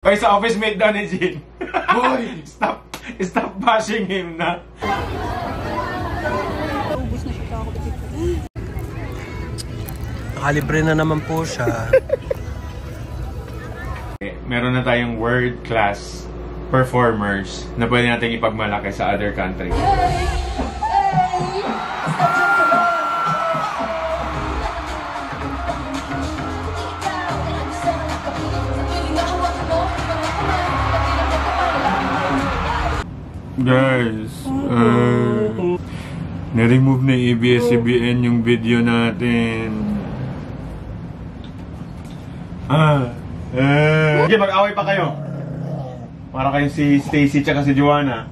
Ay, sa office mate daw ni Jin. Boy! Stop bashing him na. Ubus na siya ako. Nakalibre na naman po siya. Meron na tayong world class performers na pwede natin ipagmalaki sa other countries. Guys, na-remove na ABS-CBN yung video natin. Sige, mag-away pa kayo. Para kayong si Stacy tsaka si Joanna.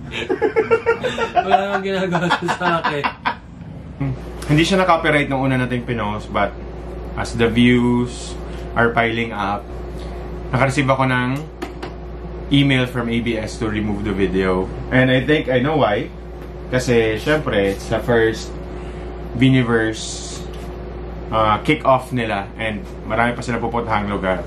Wala nang ginagawa sa akin. Hindi siya na-copyright nung una nating pinost, but as the views are piling up, naka-receive ako ng email from ABS to remove the video. And I think I know why. Kasi syempre, it's the first Biniverse kick-off nila and marami pa sila pupuntahang lugar.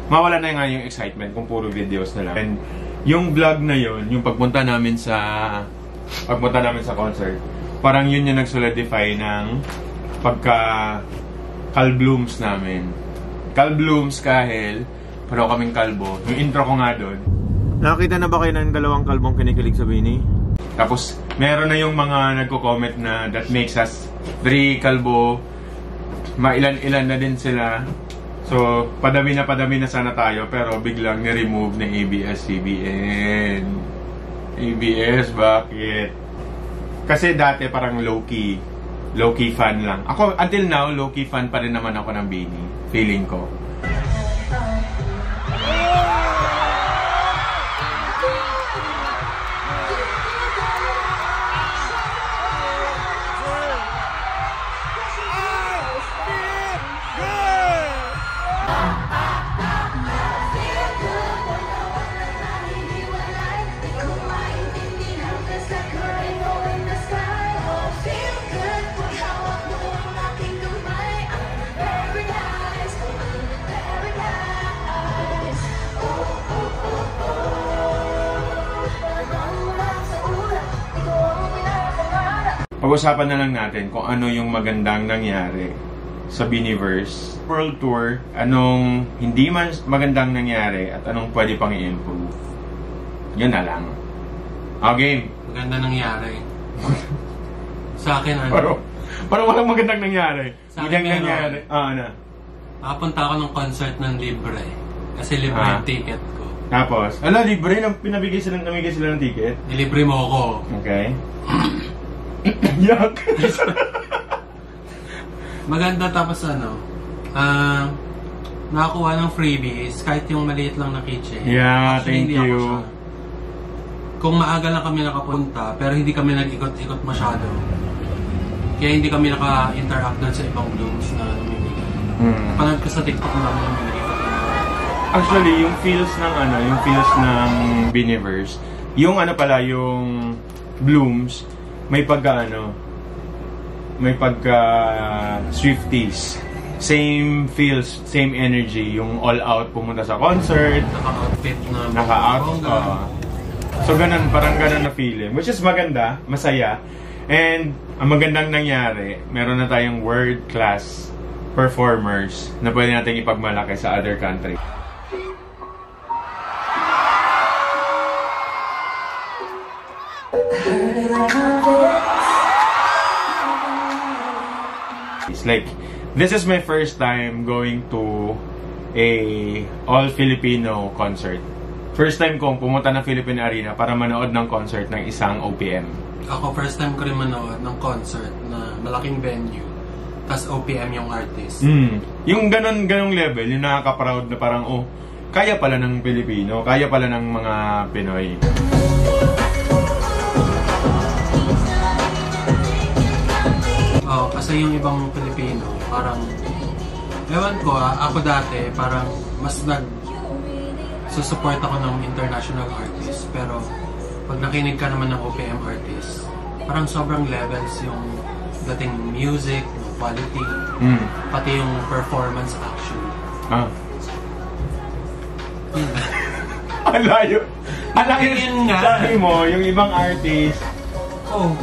Mawala na nga yung excitement kung puro videos nila. And yung vlog na yun, yung pagpunta namin sa concert, parang yun yung nag-solidify ng pagka Kalblooms namin. Kalblooms kahil pero kaming kalbo. Yung intro ko nga doon. Nakakita na ba kayo ng dalawang kalbong kinikilig sa Bini? Tapos, meron na yung mga nagko-comment na that makes us very kalbo. Mailan-ilan na din sila. So, padami na sana tayo. Pero biglang ni-remove na ABS-CBN. ABS, bakit? Kasi dati parang low-key. Low-key fan lang. Ako, until now, low-key fan pa rin naman ako ng Bini. Feeling ko. Pag-usapan na lang natin kung ano yung magandang nangyari sa Biniverse World Tour, anong hindi man magandang nangyari at anong pwede pang i-improve. Yun na lang. Okay. Maganda nangyari. Sa akin ano? Parang walang magandang nangyari. Sa akin nangyari. Ano? Nakapunta ako ng concert ng libre. Kasi libre yung ticket ko. Tapos, libre? Namigay sila ng ticket? Ilibre mo ako. Okay. Yak! Maganda tapos nakakuha ng freebies kahit yung maliit lang na keychain. Yeah, actually, thank you. Kung maaga lang kami nakapunta pero hindi kami nag-ikot-ikot masyado. Kaya hindi kami naka-interact doon sa ibang blooms na namimigay. Napanood ko sa TikTok namin yung nakikita ko. Actually, yung feels ng Biniverse, yung yung blooms, may pagka Swifties. Same feels, same energy. Yung all out pumunta sa concert. Naka-outfit na. So parang ganun na feeling. Which is maganda, masaya. And ang magandang nangyari, meron na tayong world class performers na pwede natin ipagmalaki sa other country. Like, this is my first time going to a all-Filipino concert. First time kong pumunta ng Philippine Arena para manood ng concert ng isang OPM. Ako, first time ko rin manood ng concert na malaking venue. Tas OPM yung artist. Yung ganong level, yung nakaka-proud na parang, kaya pala ng Pilipino, kaya pala ng mga Pinoy. Kasi yung ibang Pilipino, parang, ewan ko ako dati, parang mas susupport ako ng international artist. Pero, pag nakinig ka naman ng OPM artist, parang sobrang levels yung dating music, quality, pati yung performance actually. Ang layo. Ang layo. Yun nga. Sabi mo, yung ibang artist. Oh.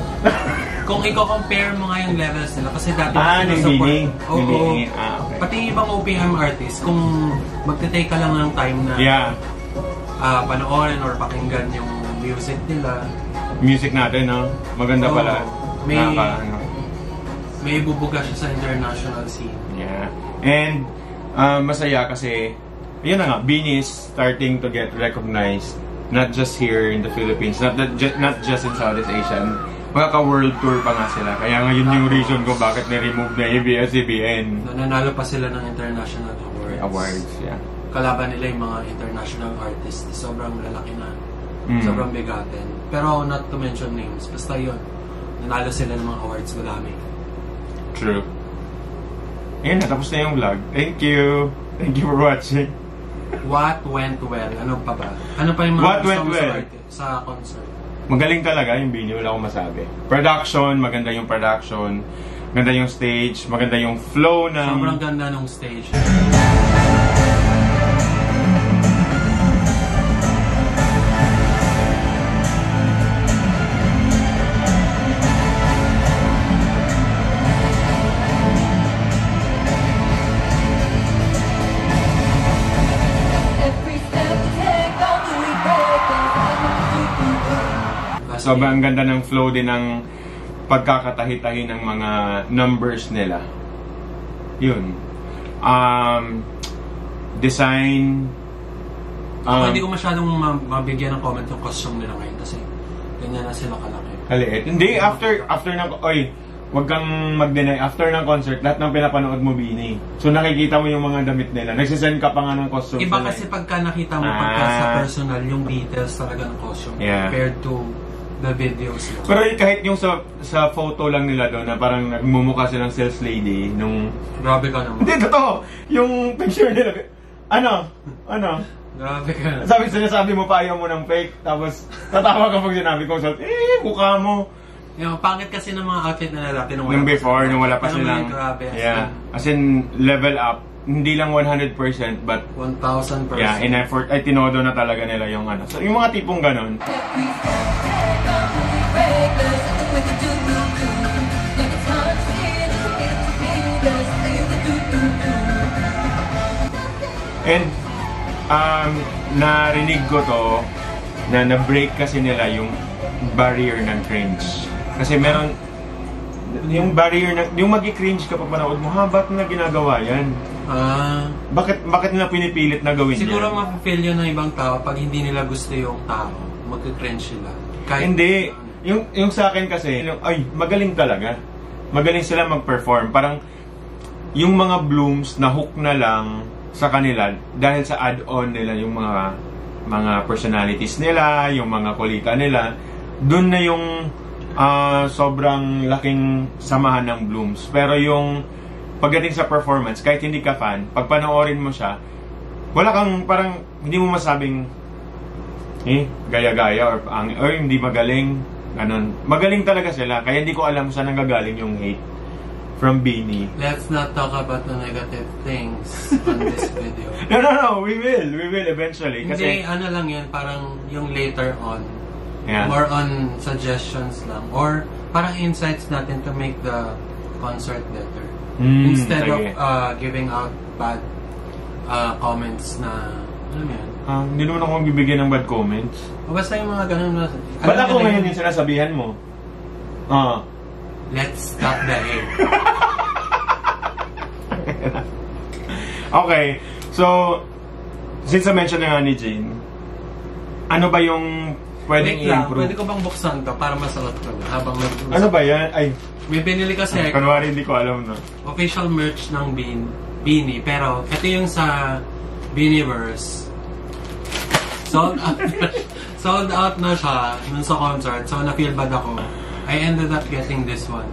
Kung i-compare mo nga yung levels nila, kasi dati Yung Bini. Oo. Okay. Pati yung ibang OPM artists, kung magte-take ka lang ng time na panoorin or pakinggan yung music nila. Music natin, no? Maganda pala. May bubuga siya sa international scene. Yeah. And masaya kasi, yun na nga, Bini is starting to get recognized, not just here in the Philippines, not just in Southeast Asia. Magkaka-world tour pa nga sila. Kaya nga yun yung reason ko bakit na-remove na ABS-CBN. Nanalo pa sila ng international awards. Yeah. Kalaban nila yung mga international artists. Sobrang lalaki na. Sobrang bigatin. Pero not to mention names. Basta yun. Nanalo sila ng mga awards. Madami. True. Ayun, natapos na yung vlog. Thank you. Thank you for watching. What went well? Ano pa ba? Ano pa yung mga gusto mo sa concert? Magaling talaga yung Bini, wala akong masabi. Production, maganda yung production. Maganda yung stage, maganda yung flow ng... Sobrang ganda ng stage. Sobrang ganda ng flow din ng pagkakatahi-tahi ng mga numbers nila. Yun. Design. Hindi ko masyadong mabigyan ng comment yung costume nila ngayon kasi ganyan na sila kalaki. Kaliit. Hindi, after ng... Oy, wag kang mag-deny. After ng concert, lahat ng pinapanood mo, Bini. So nakikita mo yung mga damit nila. Nagsisend ka pa nga ng costume. Iba kasi pagka nakita mo, pagka sa personal, yung details talaga ng costume compared to the videos. Pero kahit yung sa photo lang nila doon na parang nagmumukha silang sales lady nung... Grabe ka naman. Hindi, totoo! Yung picture nila, ano? Grabe ka naman. Sinasabi mo pa ayaw mo ng fake, tapos tatawa ka pag sinabi ko, mukha mo. Yung pangit kasi ng mga outfit na nila, nung before, nung wala pa silang... Grabe. Yeah. As in, level up. Hindi lang 100% but 1,000%. Yeah, in effort ay tinodo na talaga nila yung ano. So yung mga tipong ganun. And narinig ko to na na-break kasi nila yung barrier ng cringe. Kasi meron yung barrier na yung magi-cringe ka pag panood mo, ba't na ginagawa yan? Bakit nila pinipilit na gawin siguro yan? Siguro ma-feel yun ng ibang tao pag hindi nila gusto yung tao, mag-cringe sila. Hindi. Yung sa akin kasi, magaling talaga. Magaling sila mag-perform. Parang yung mga blooms na hook na lang sa kanila dahil sa add-on nila yung mga personalities nila, yung mga kulita nila, dun na yung sobrang laking samahan ng blooms. Pero yung pagdating sa performance, kahit hindi ka fan, pag panoorin mo siya, wala kang parang hindi mo masabing gaya-gaya or hindi magaling, ganun. Magaling talaga sila, kaya hindi ko alam saan nanggagaling yung hate from Bini. Let's not talk about the negative things on this video. No, we will eventually. Hindi, lang yan, parang yung later on. Yeah. More on suggestions lang. Or parang insights natin to make the concert better. Instead of giving out bad comments na, alam mo yan? Hindi naman ako bibigyan ng bad comments. Basta yung mga ganun na... Ba't ako ngayon yung sinasabihan mo? Let's stop the hate. Okay. So, since na-mention na nga ni Jane, ano ba yung pwedeng i-improve? Pwede ko bang buksan to para masagot ko na habang mag-usap? Ano ba yan? Ay, may binili kasi kanwari hindi ko alam na. Official merch ng Bini, pero ito yung sa Biniverse. Sold out na siya nun sa concert, so na-feel bad ako. I ended up getting this one,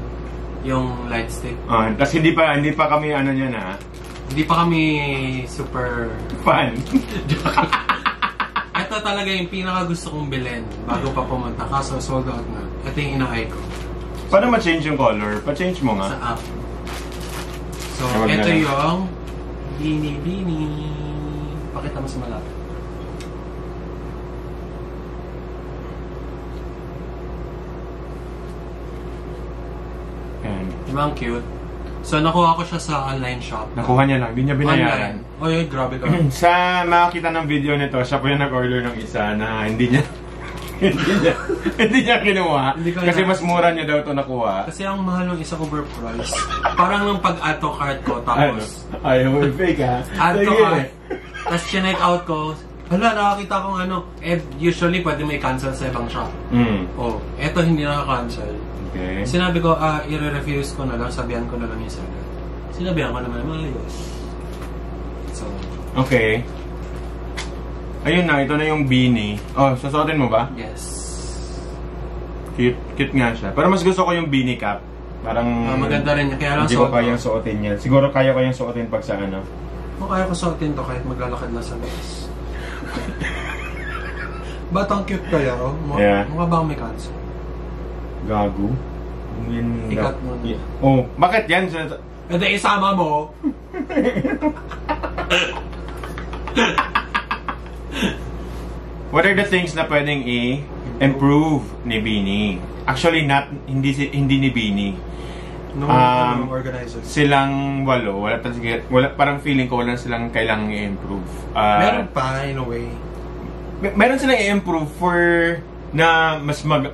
yung light stick. Tapos hindi pa kami niya na. Hindi pa kami super fan. Ito talaga yung pinaka gusto kong bilhin bago pa pumunta, kaso sold out na. Ito yung ina-eye ko. Paano ma-change yung color? Pa-change mo nga. Sa app. So, ito yung Bini. Pakita mo sa malapit. Diba ang cute? So, nakuha ko siya sa online shop. Nakuha niya lang, hindi niya binayaran. Online. Oy, grabe ka. Sa makakita ng video nito, siya po yung nag-order ng isa na hindi niya hindi niya kinuha. Kasi mas mura niya daw ito nakuha. Kasi ang mahal ng isang overprice. Parang nung pag-add to cart ko, tapos... Ayaw mo fake ha? Add to cart. Tapos chinek out ko. Hala, nakakita kong ano. Usually, pwede may cancel sa ibang shop. Oh, eto hindi nakaka-cancel. Okay. Sinabi ko, i-refuse ko na lang. Sabihan ko na lang yung seller. Sinabihan ko naman, maayos. So... Okay. Ayun na, ito na yung beanie. Oh, susuotin mo ba? Yes. Cute nga siya. Pero mas gusto ko yung beanie cap. Parang... maganda rin niya. Kaya lang hindi ko kayang suotin yan. Siguro kaya ko yung suotin pag sa ano. Kaya ko suotin to kahit maglalakad na sa labas. Batang cute kaya, oh. Yeah. Mukha ba may cancer? Gago. Ikat mo. Yeah. Oh, bakit yan? E di isama mo. What are the things na pwedeng i-improve ni Beanie? Actually, hindi ni Beanie. No, organizer. Silang wala parang feeling ko wala silang kailangang i-improve. Meron pa, in a way. Meron silang i-improve for na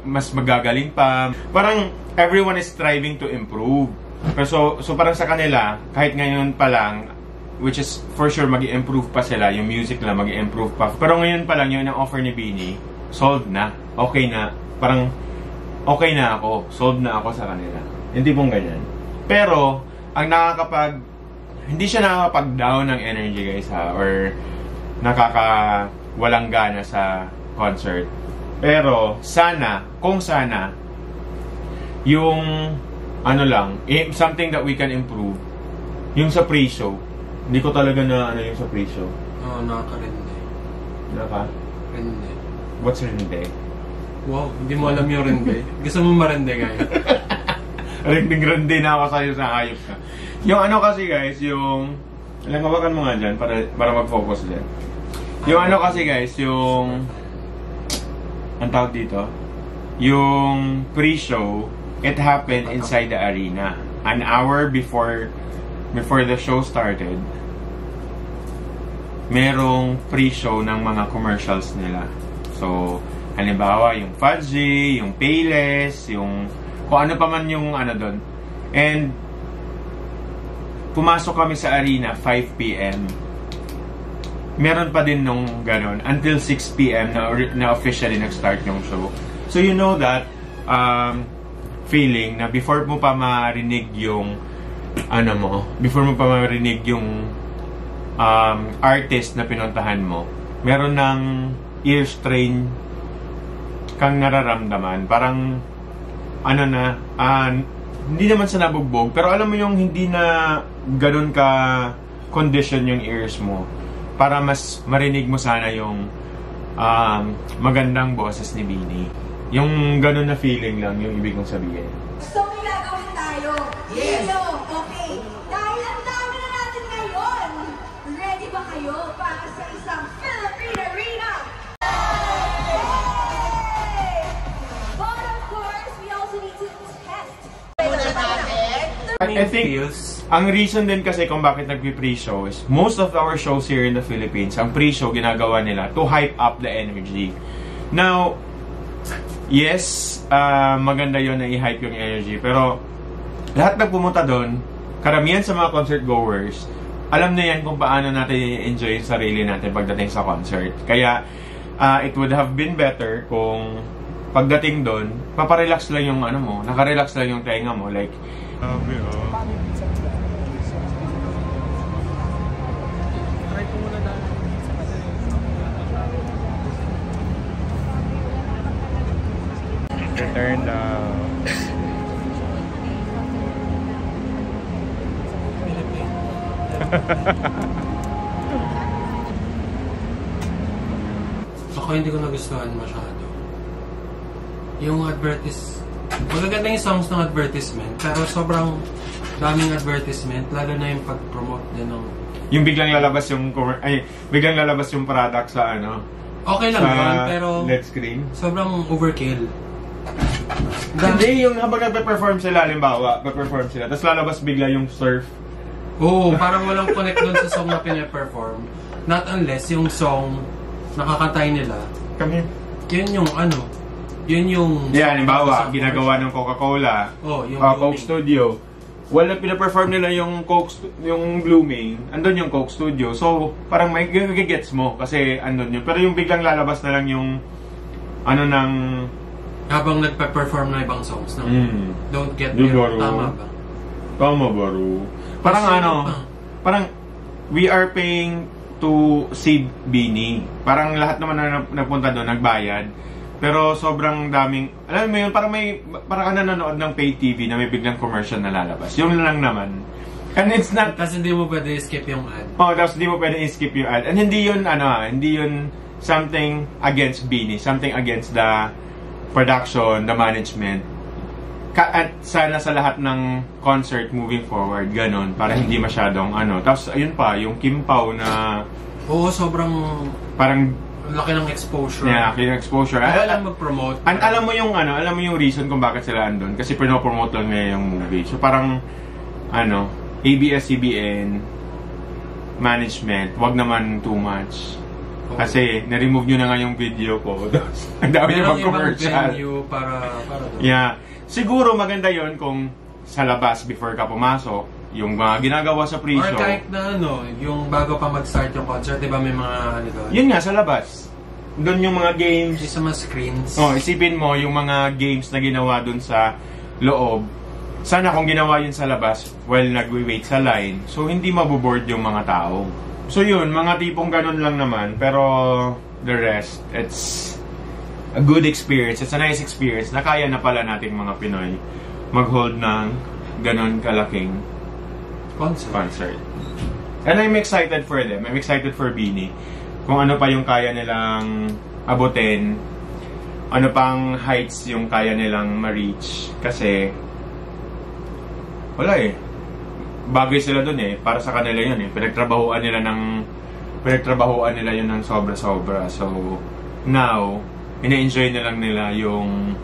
mas magagaling pa. Parang everyone is striving to improve. Pero so parang sa kanila, kahit ngayon pa lang, which is for sure mag-i-improve pa sila, yung music lang mag-i-improve pa. Pero ngayon pa lang yun ang offer ni Beanie, solved na. Okay na. Parang okay na ako. Solved na ako sa kanila. Hindi pong ganyan. Pero ang hindi siya nakakapag-down ng energy guys ha, or walang gana sa concert. Pero kung sana yung something that we can improve, yung sa pre-show. Hindi ko talaga na yung sa pre-show. Oo, nakaka-rende. Rende. What's rende? Wow, hindi mo alam yung rende. Gusto mo marende, guys? Rende na ako sa'yo sa ayos ka. Yung kasi guys, yung... hawakan mo nga dyan para mag-focus dyan. Yung kasi guys, yung... ang tawag dito? Yung pre-show, it happened inside the arena. An hour before the show started, merong pre-show ng mga commercials nila. So, halimbawa, yung Fudgy, yung Payless, yung kung ano pa man yung doon. And, pumasok kami sa arena 5 p.m. Meron pa din nung ganon until 6 p.m. na officially nag-start yung show. So, you know that feeling na before mo pa marinig yung before mo pa marinig yung artist na pinuntahan mo, meron ng ear strain kang nararamdaman. Parang hindi naman sa nabugbog, pero alam mo yung hindi na ganun ka condition yung ears mo para mas marinig mo sana yung magandang boses ni Beanie. Yung ganun na feeling lang yung ibig kong sabihin. So, may gagawin tayo. Yes! Okay. Dahil ang dami na natin ngayon, ready ba kayo para sa isang Philippine Arena? Yay! But of course, we also need to test. I think ang reason din kasi kung bakit nagpi-pre-show is most of our shows here in the Philippines, ang pre-show ginagawa nila to hype up the energy. Now, yes, maganda yon na i-hype yung energy. Pero, lahat ng pumunta doon, karamihan sa mga concert goers, alam na yan kung paano natin i-enjoy yung sarili natin pagdating sa concert. Kaya, it would have been better kung pagdating doon, paparelax lang yung nakarelax lang yung tenga mo. Like, Return now. Ako hindi ko nagustuhan masyado. Yung magaganda yung songs ng advertisement, pero sobrang daming advertisement, lalo na yung pag-promote din ng... Yung biglang lalabas yung product sa Okay lang yun, pero... LED screen. Sobrang overkill. Hindi, yung habang nagpe-perform sila, halimbawa, nagpe-perform sila, tapos lalabas bigla yung surf. Oo, parang walang connect doon sa song na pinaperform. Not unless yung song nakakantay nila, Kami. yun yung ano, yun yung... Yeah, halimbawa, ginagawa ng Coca-Cola, Oh, yung Coke Blooming. Studio. Wala, pinaperform nila yung yung Blooming, andun yung Coke Studio. So, parang may gets mo kasi andun yun. Pero yung biglang lalabas na lang yung ano ng... Habang nagpe-perform na ibang songs, no? Don't get me Siguro. wrong. Tama ba? Tama ba, Ru? Parang Kasi ano, pa. parang we are paying to see Beanie. Parang lahat naman na nagpunta doon, nagbayad. Pero sobrang daming, alam mo yun, parang ka nanonood ng pay TV na may biglang commercial na lalabas. Yun lang naman. And it's not, Tapos hindi mo pwede skip yung ad. tapos hindi mo pwede i-skip yung ad. And hindi yun, hindi yun something against Beanie, something against the production, the management. At sana sa lahat ng concert moving forward, ganon, para hindi masyadong Tapos ayun pa, yung Kim Pao na Oo, sobrang parang laki ng exposure. clear exposure. Kaya lang mag-promote. Alam mo yung reason kung bakit sila andun kasi pinopromote lang nila yung movie. So parang ABS-CBN management, wag naman too much. Kasi na-remove nyo na nga yung video ko. Ang dami Merong yung ibang commercial. venue para doon. Yeah. Siguro maganda yon kung sa labas before ka pumasok, yung mga ginagawa sa Or pre-show. kahit na yung bago pa mag-start yung concert, di ba may mga doon? Yun nga, sa labas. Doon yung mga games. Yung sa mga screens. Isipin mo yung mga games na ginawa doon sa loob. Sana kung ginawa yun sa labas while nagwi-wait sa line, so hindi maboboard yung mga tao. So yun, mga tipong ganun lang naman. Pero the rest, it's a good experience. It's a nice experience na kaya na pala nating mga Pinoy mag-hold ng ganun kalaking concert. And I'm excited for them. I'm excited for Beanie. Kung ano pa yung kaya nilang abutin, ano pang heights yung kaya nilang ma-reach. Kasi wala bagay sila dun para sa kanila yun pinagtrabahuan nila yun ng sobra-sobra. So now ina-enjoy na lang nila yung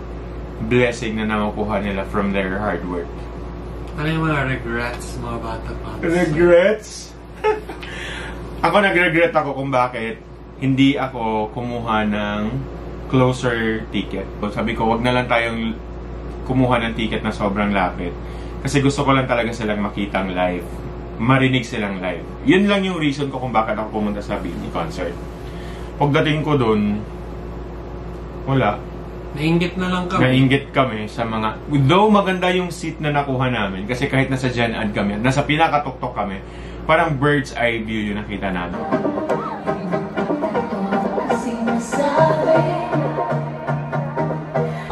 blessing na nakukuha nila from their hard work. Ano yung mga regrets, mga bata pa? Regrets? Ako nag-regret ako kung bakit hindi ako kumuha ng closer ticket. Sabi ko, wag na lang tayong kumuha ng ticket na sobrang lapit. Kasi gusto ko lang talaga silang makitang live. Marinig silang live. Yun lang yung reason ko kung bakit ako pumunta sa Beanie concert. Pagdating ko dun, wala. Nainggit na lang kami. Nainggit kami sa mga... Though maganda yung seat na nakuha namin, kasi kahit nasa Gen Ad kami, nasa pinakatuktok kami, parang bird's eye view yung nakita namin.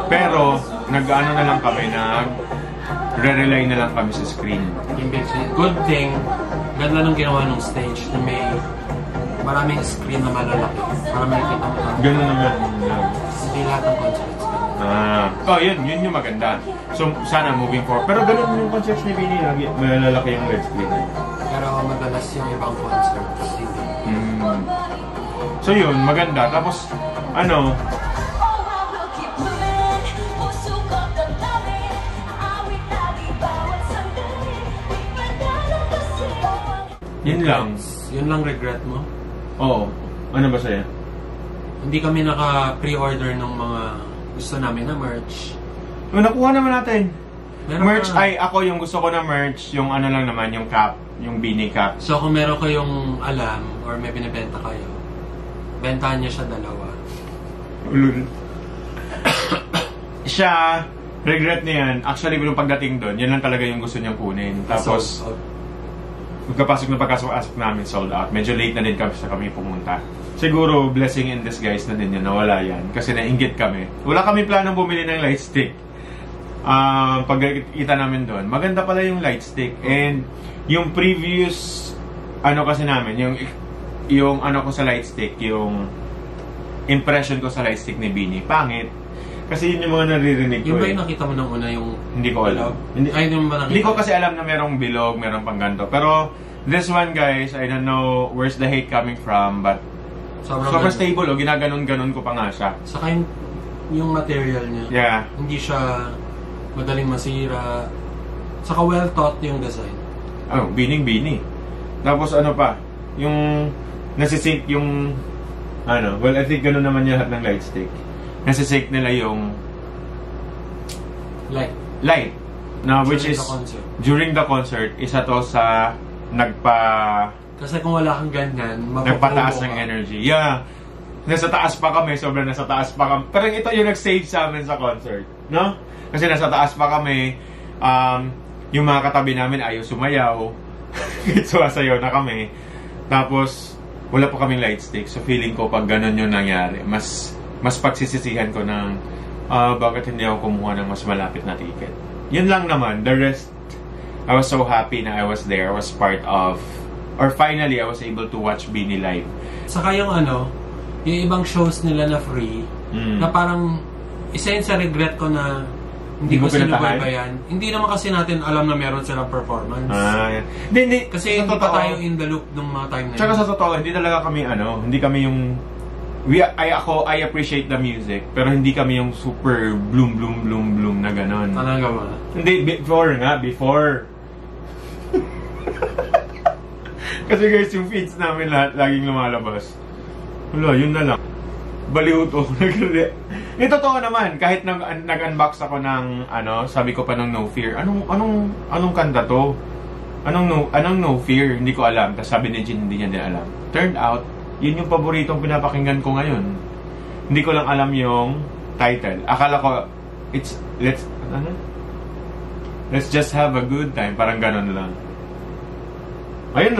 Pero, nag-ano na lang kami, nag-rely na lang kami sa screen. Good thing, ganda nung ginawa ng stage na may maraming screen na malalaki para makikita mo kami. Ganun naman. Hindi lahat ng concerts. Yun yung maganda. So, sana moving forward. Pero ganun yung concerts ni Beanie, malalaki yung red screen. Pero madalas yung ibang concerts, hindi. So yun, maganda. Tapos, yun lang. Yun lang regret mo? Oo. Ano ba sa'yo? Hindi kami naka-pre-order ng mga gusto namin na merch. Nakuha naman natin. Meron Merch, ka. ako yung gusto ko na merch, yung lang naman, yung cap, yung Beanie cap. So kung meron kayong alam or may binibenta kayo, bentahan niyo siya dalawa. Ulul. Siya, regret niya yan. Actually, yung pagdating doon, yan lang talaga yung gusto niyang kunin. Tapos, pagkapasok namin, sold out. Medyo late na din kami pumunta. Siguro, blessing in disguise na din yun, nawala yan. Kasi nainggit kami. Wala kami planong bumili ng light stick. Pagkita namin doon, maganda pala yung light stick. And, yung previous, kasi namin, yung ko sa light stick, yung impression ko sa light stick ni Beanie, pangit. Kasi yun yung mga naririnig ko. Yung ba yung nakita mo nung una yung... Hindi ko alam. Hindi ko kasi alam na merong bilog, merong pangganto. Pero this one, guys, I don't know where's the hate coming from, but sobrang stable. Ginaganon-ganon ko pa nga siya. Saka yung yung material niya. Yeah. Hindi siya madaling masira. Saka well thought yung design. Oh, bining-bini. Tapos ano pa, yung nasisync yung ano, well, I think gano'n naman yung lahat ng light stick. Nasisync nila yung light. Na which is during the concert, isa to sa kasi kung wala kang ganyan, nagpataas ng energy. Yeah. Nasa taas pa kami, sobrang nasa taas pa kami. Parang ito yung nag-save sa amin sa concert, no? Kasi nasa taas pa kami, yung mga katabi namin ayaw sumayaw. Sumasayaw na kami. Tapos, wala pa kaming light stick. So, feeling ko pag ganun yung nangyari, mas pagsisisihan ko ng bakit hindi ako kumuha ng mas malapit na ticket. Yun lang naman. The rest, I was so happy na I was there. I was part of, or finally, I was able to watch Beanie live. Saka yung yung ibang shows nila na free, na parang, isa yun sa regret ko na hindi ko sinubaybayan. Hindi naman kasi natin alam na meron silang performance. Yeah. Hindi. Kasi hindi pa tayo in the loop nung mga time na yun. Tsaka sa totoo, hindi talaga kami hindi kami yung I appreciate the music, pero hindi kami yung super bloom na ganon. Talaga ba? Hindi, before. Kasi guys, yung feeds namin lahat laging lumalabas. Wala, yun na lang. Baliw to. Yung totoo naman, kahit nag-unbox ako ng sabi ko pa ng No Fear. Anong kanta to? Anong No Fear? Hindi ko alam. Tapos sabi ni Jin, hindi niya din alam. Turned out, yun yung paboritong pinapakinggan ko ngayon. Hindi ko lang alam yung title. Akala ko, let's just have a good time. Parang ganon lang. Ayun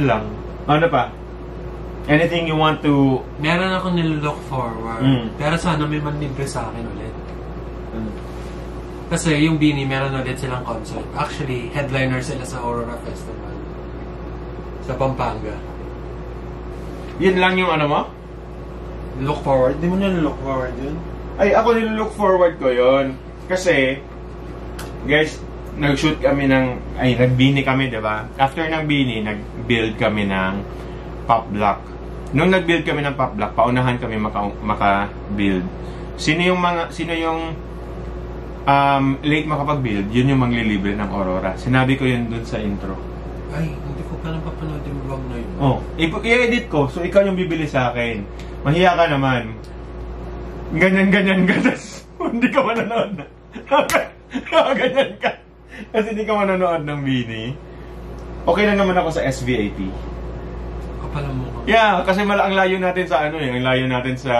lang. Ano pa? Anything you want to... Meron ako nilook forward. Pero sana may manlibre sa akin ulit. Kasi yung Beanie, meron ulit silang concert. Actually, headliner sila sa Aurora Festival. Sa Pampanga. Yun lang yung mo? Look forward? Di mo nilook forward yun? Ay, ako nilook forward ko yun. Kasi, guys, nag-shoot kami nag-Beanie kami, diba? After ng Beanie, nag-build kami ng Pop Block. Nung nag-build kami ng Pop Block, paunahan kami maka-build. Sino yung late makapag-build, yun yung manglilibre ng Aurora. Sinabi ko yun dun sa intro. Ay, hindi ko pa lang papanood yung vlog na yun. Oh, i-edit ko, so ikaw yung bibili sa akin. Mahiya ka naman. Ganyan. Hindi ka manonood na. Ganyan ka. Kasi hindi ka manonood ng Beanie. Okay lang naman ako sa SVIP. Kapala mo ko. Yeah, kasi ang layo natin sa ang layo natin sa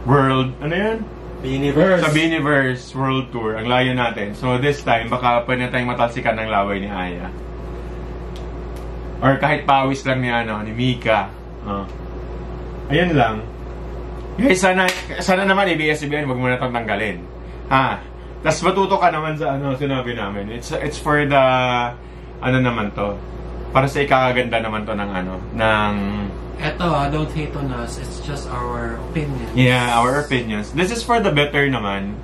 World, yan? Beanieverse. Sa Beanieverse World Tour, ang layo natin. So this time, baka pwede na tayong matalsikan ng laway ni Aya. Or kahit pawis lang ni Mika. Ayun lang. Guys, sana naman ABS-CBN, wag mo na itong tanggalin. Tapos matuto ka naman sa sinabi namin. It's for the, naman to. Para sa ikakaganda naman to ng Eto don't hate on us. It's just our opinions. Yeah, our opinions. This is for the better naman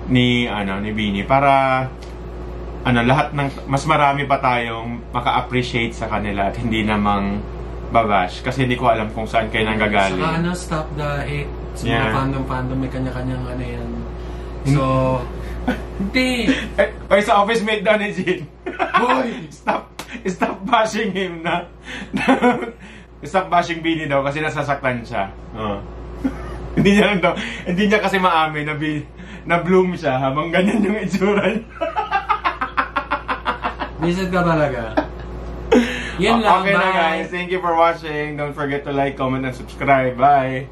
ni Beanie. Para lahat ng mas marami pa tayong maka-appreciate sa kanila at hindi namang babash. Kasi hindi ko alam kung saan kayo nanggagaling. Saka stop the hate. Sa mga fandom may kanya-kanyang yan. So, hindi. Ay, sa office mate daw ni Jin. Boy, stop bashing him na. Stop bashing Beanie daw kasi nasasaktan siya. Hindi niya kasi maamin na bloom siya habang ganyan yung itsura niya. Visit ka talaga. Yan lang, okay bye. na guys, thank you for watching. Don't forget to like, comment, and subscribe. Bye!